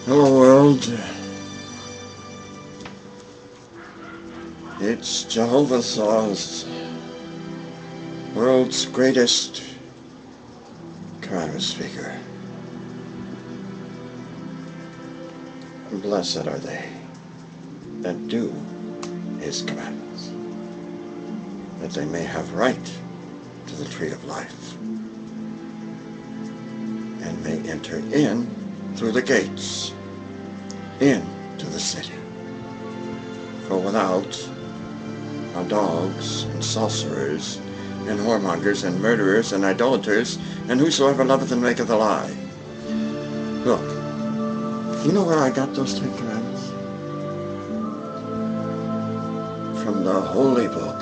Hello world, it's JEHOVAHSLAWS, world's greatest commandment speaker. Blessed are they that do his commandments, that they may have right to the tree of life, and may enter in through the gates into the city. For without are dogs and sorcerers and whoremongers and murderers and idolaters and whosoever loveth and maketh a lie. Look, you know where I got those 10 commandments? From the holy book.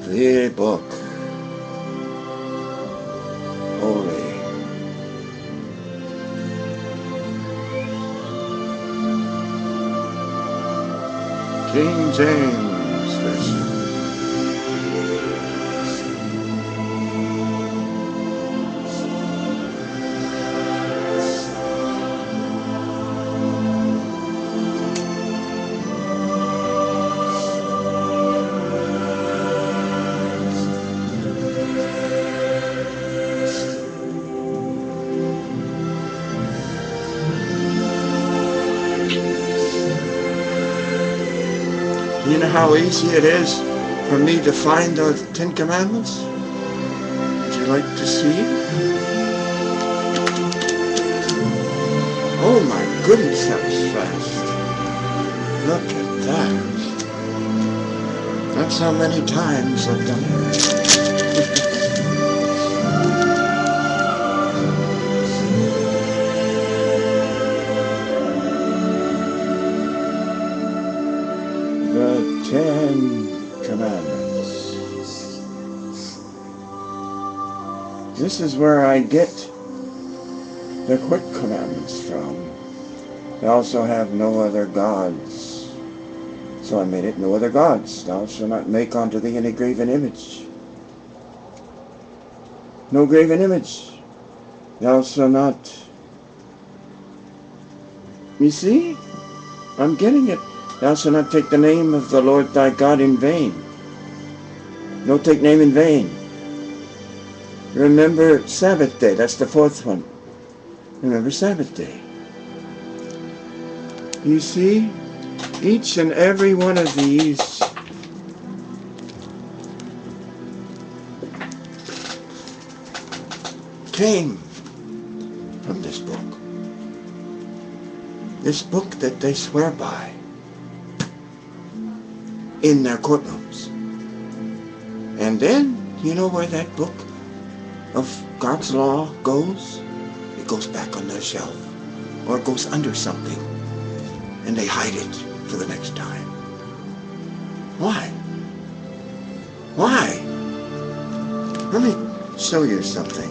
The book. Holy. King James Version. You know how easy it is for me to find the 10 commandments? Would you like to see? Oh my goodness, that was fast. Look at that. That's how many times I've done it. The 10 Commandments. This is where I get the quick commandments from. They also have no other gods. So I made it no other gods. Thou shalt not make unto thee any graven image. No graven image. Thou shalt not. You see? I'm getting it. Thou shalt not take the name of the Lord thy God in vain. No take name in vain. Remember Sabbath day. That's the 4th one. Remember Sabbath day. You see, each and every one of these came from this book. This book that they swear by in their courtrooms. And then, you know where that book of God's law goes? It goes back on their shelf, or it goes under something, and they hide it for the next time. Why? Why? Let me show you something.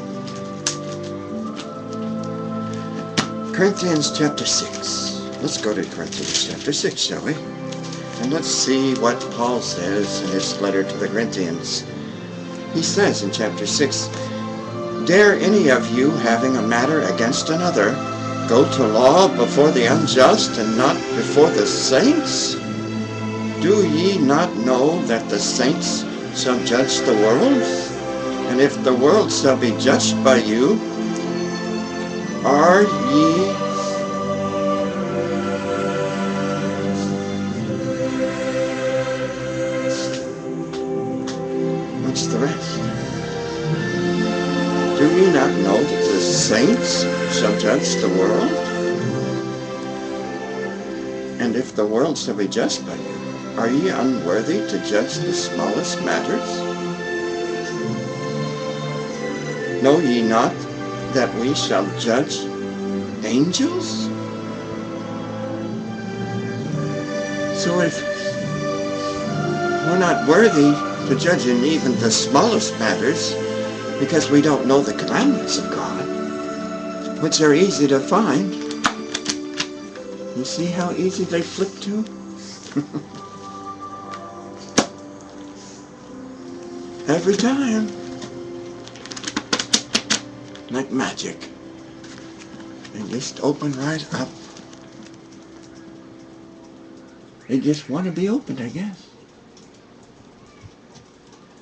Corinthians chapter 6. Let's go to Corinthians chapter 6, shall we? And let's see what Paul says in his letter to the Corinthians. He says in chapter 6, Dare any of you, having a matter against another, go to law before the unjust and not before the saints? Do ye not know that the saints shall judge the world? And if the world shall be judged by you, are ye What's the rest? Do ye not know that the saints shall judge the world? And if the world shall be judged by you, are ye unworthy to judge the smallest matters? Know ye not that we shall judge angels? So if we're not worthy to judge in even the smallest matters, because we don't know the commandments of God, which are easy to find. You see how easy they flick to? Every time. Like magic. and just open right up. They just want to be opened, I guess.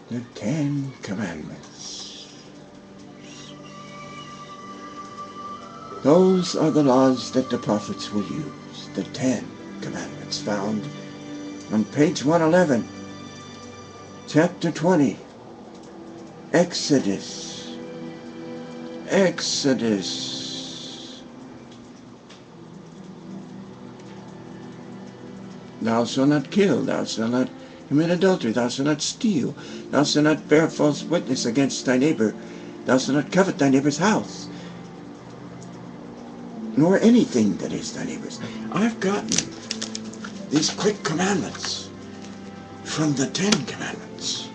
The 10 Commandments. Those are the laws that the prophets will use. The 10 Commandments found on page 111, chapter 20, Exodus. Exodus. Thou shalt not kill, thou shalt not commit adultery, thou shalt not steal, thou shalt not bear false witness against thy neighbor, thou shalt not covet thy neighbor's house, nor anything that is thy neighbor's. I've gotten these quick commandments from the 10 Commandments.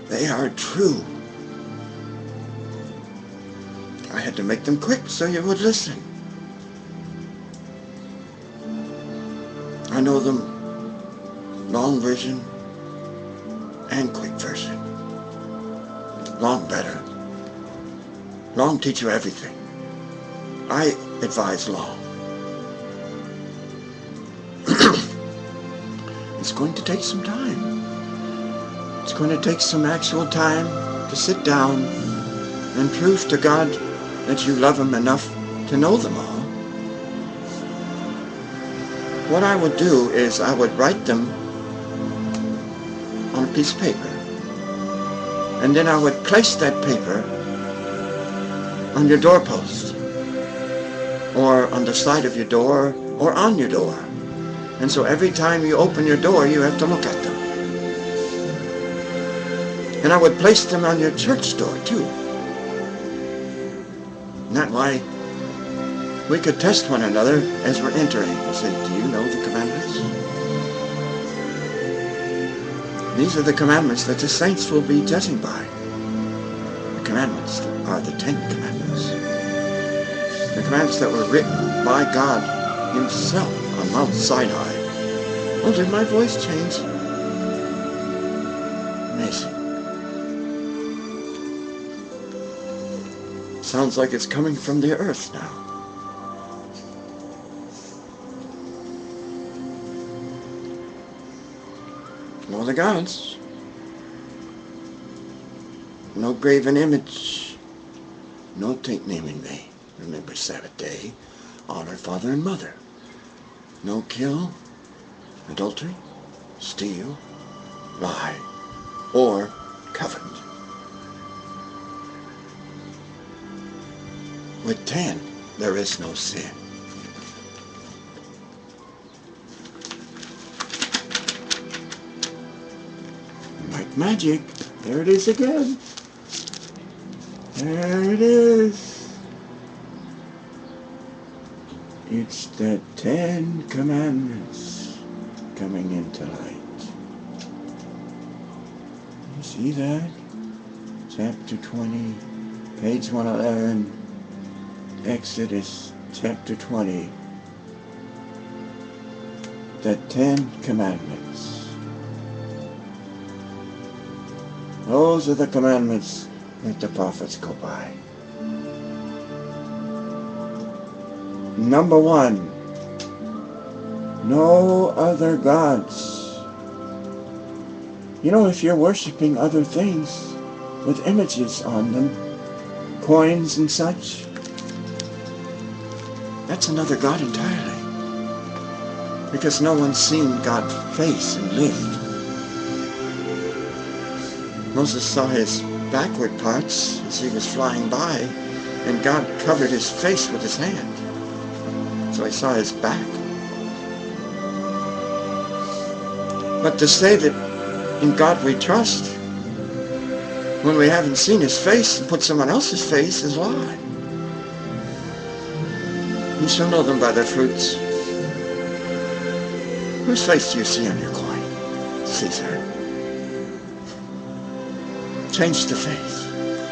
They are true. I had to make them quick so you would listen. I know them long version and quick version. Long better. Long teach you everything. I advise long. It's going to take some time. It's going to take some actual time to sit down and prove to God that you love Him enough to know them all. What I would do is I would write them on a piece of paper, and then I would place that paper on your doorpost, or on the side of your door, or on your door. And so every time you open your door, you have to look at them. And I would place them on your church door too. And that way we could test one another as we're entering and say, do you know the commandments? These are the commandments that the saints will be judging by. The commandments are the 10 Commandments. The commandments that were written by God Himself on Mount Sinai. Oh, did my voice change? Amazing. Sounds like it's coming from the earth now. No other gods. No graven image. No take naming thee. Remember Sabbath day. Honor father and mother. No kill, adultery, steal, lie, or covet. With 10, there is no sin. Like magic, there it is again. There it is. It's the 10 Commandments coming into light. You see that? Chapter 20, page 111, Exodus chapter 20. The 10 Commandments. Those are the commandments that the prophets go by. Number 1, no other gods. You know, if you're worshiping other things with images on them, coins and such, that's another God entirely. Because no one's seen God's face and lived. Moses saw his backward parts as he was flying by, and God covered his face with his hand. So he saw his back. But to say that in God we trust, when we haven't seen His face and put someone else's face, is a lie. You shall know them by their fruits. Whose face do you see on your coin? Caesar. Change the face.